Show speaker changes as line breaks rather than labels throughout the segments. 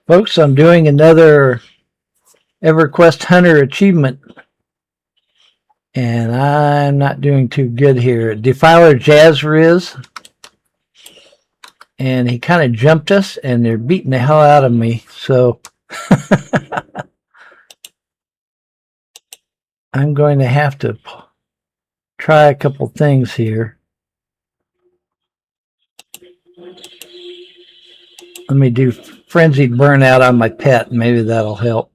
Folks, I'm doing another Everquest Hunter achievement, and I'm not doing too good here. Defiler Jaziriiz, and he kind of jumped us, and they're beating the hell out of me, so I'm going to have to try a couple things here. Let me do frenzied burnout on my pet. Maybe that'll help.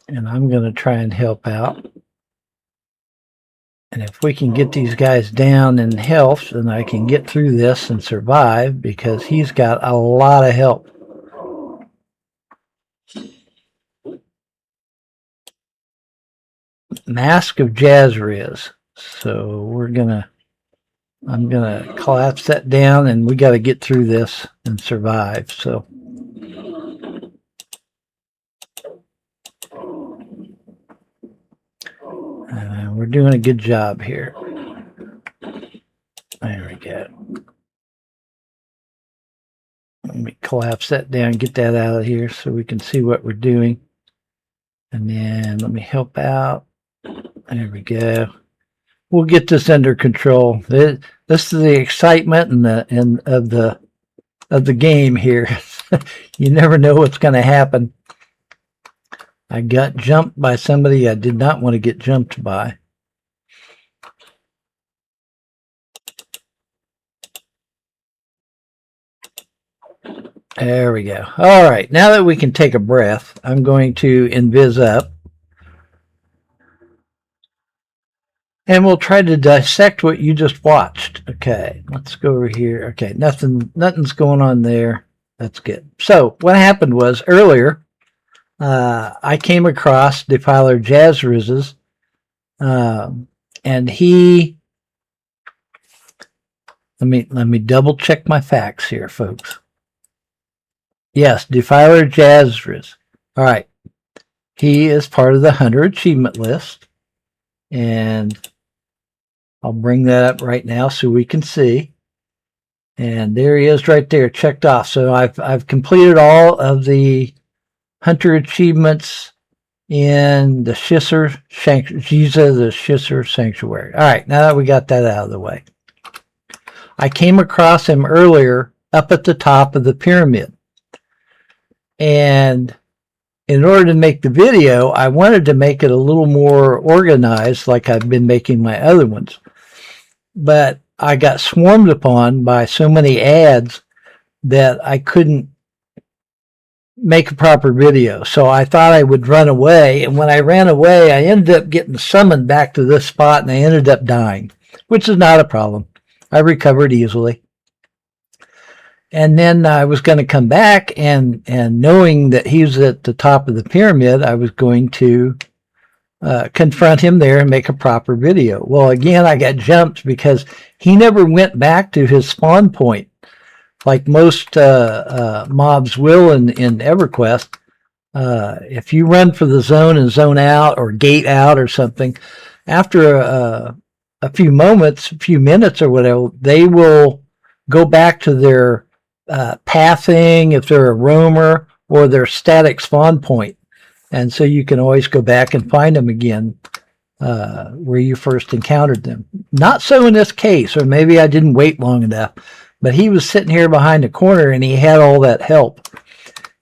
And I'm going to try and help out. And if we can get these guys down in health, then I can get through this and survive, because he's got a lot of help. Mask of Jaziriiz. So I'm gonna collapse that down, and we got to get through this and survive. So we're doing a good job here. There we go. Let me collapse that down, get that out of here so we can see what we're doing. And then let me help out. There we go. We'll get this under control. This is the excitement of the game here. You never know what's going to happen. I got jumped by somebody I did not want to get jumped by. There we go. All right, now that we can take a breath, I'm going to invis up. And we'll try to dissect what you just watched. Okay, let's go over here. Okay, nothing's going on there. That's good. So what happened was earlier, I came across Defiler Jaziriiz's, and he. Let me double check my facts here, folks. Yes, Defiler Jaziriiz. All right, he is part of the Hunter achievement list, and I'll bring that up right now so we can see. And there he is right there, checked off. So I've completed all of the Hunter achievements in the Shissar Zhisza, the Shissar Sanctuary. All right, now that we got that out of the way. I came across him earlier up at the top of the pyramid. And in order to make the video, I wanted to make it a little more organized like I've been making my other ones. But I got swarmed upon by so many ads that I couldn't make a proper video. So I thought I would run away. And when I ran away, I ended up getting summoned back to this spot, and I ended up dying, which is not a problem. I recovered easily. And then I was going to come back, and knowing that he was at the top of the pyramid, I was going to confront him there and make a proper video. Well, again, I got jumped because he never went back to his spawn point like most mobs will in EverQuest. If you run for the zone and zone out or gate out or something, after a few minutes or whatever, they will go back to their pathing if they're a roamer, or their static spawn point. And so you can always go back and find them again where you first encountered them. Not so in this case, or maybe I didn't wait long enough, but he was sitting here behind the corner and he had all that help.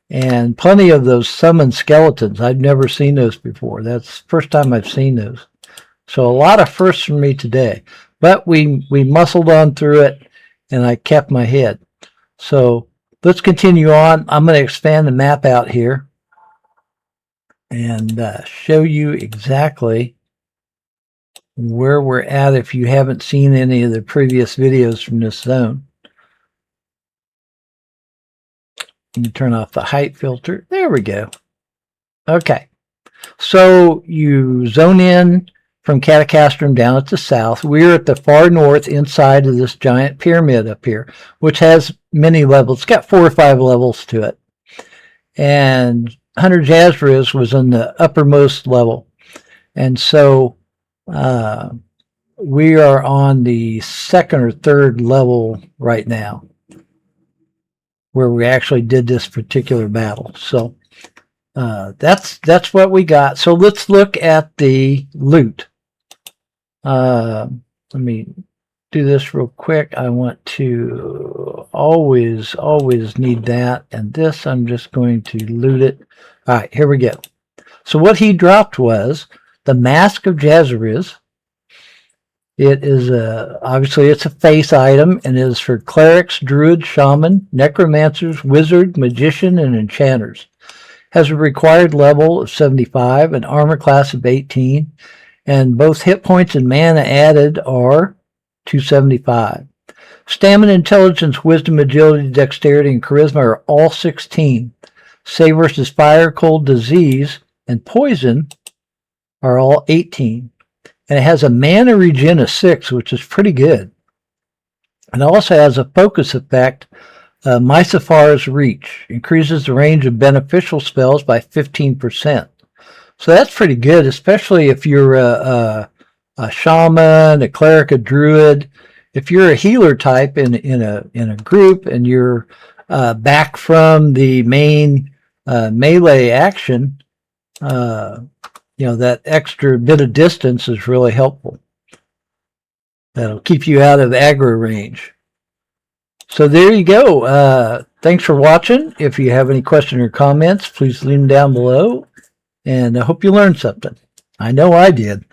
And plenty of those summoned skeletons. I've never seen those before. That's the first time I've seen those. So a lot of firsts for me today. But we muscled on through it, and I kept my head. So let's continue on. I'm going to expand the map out here and show you exactly where we're at if you haven't seen any of the previous videos from this zone. Let me turn off the height filter. There we go. Okay. So you zone in from Catacastrum down at the south. We're at the far north inside of this giant pyramid up here, which has many levels. It's got 4 or 5 levels to it. And Hunter Jaziriiz was in the uppermost level. And so we are on the second or third level right now, where we actually did this particular battle. So that's what we got. So let's look at the loot. Let me do this real quick. I want to always need that, and this I'm just going to loot it. All right, here we go. So what he dropped was the Mask of Jaziriiz. It is obviously it's a face item, and it is for clerics, druids, shaman, necromancers, wizard, magician, and enchanters. Has a required level of 75, an armor class of 18, and both hit points and mana added are 275. Stamina, intelligence, wisdom, agility, dexterity, and charisma are all 16. Save versus fire, cold, disease, and poison are all 18. And it has a mana regen of 6, which is pretty good. And it also has a focus effect, Mysafar's Reach. Increases the range of beneficial spells by 15%. So that's pretty good, especially if you're a shaman, a cleric, a druid. If you're a healer type in a group and you're back from the main melee action, that extra bit of distance is really helpful. That'll keep you out of aggro range. So there you go. Thanks for watching. If you have any questions or comments, please leave them down below. And I hope you learned something. I know I did.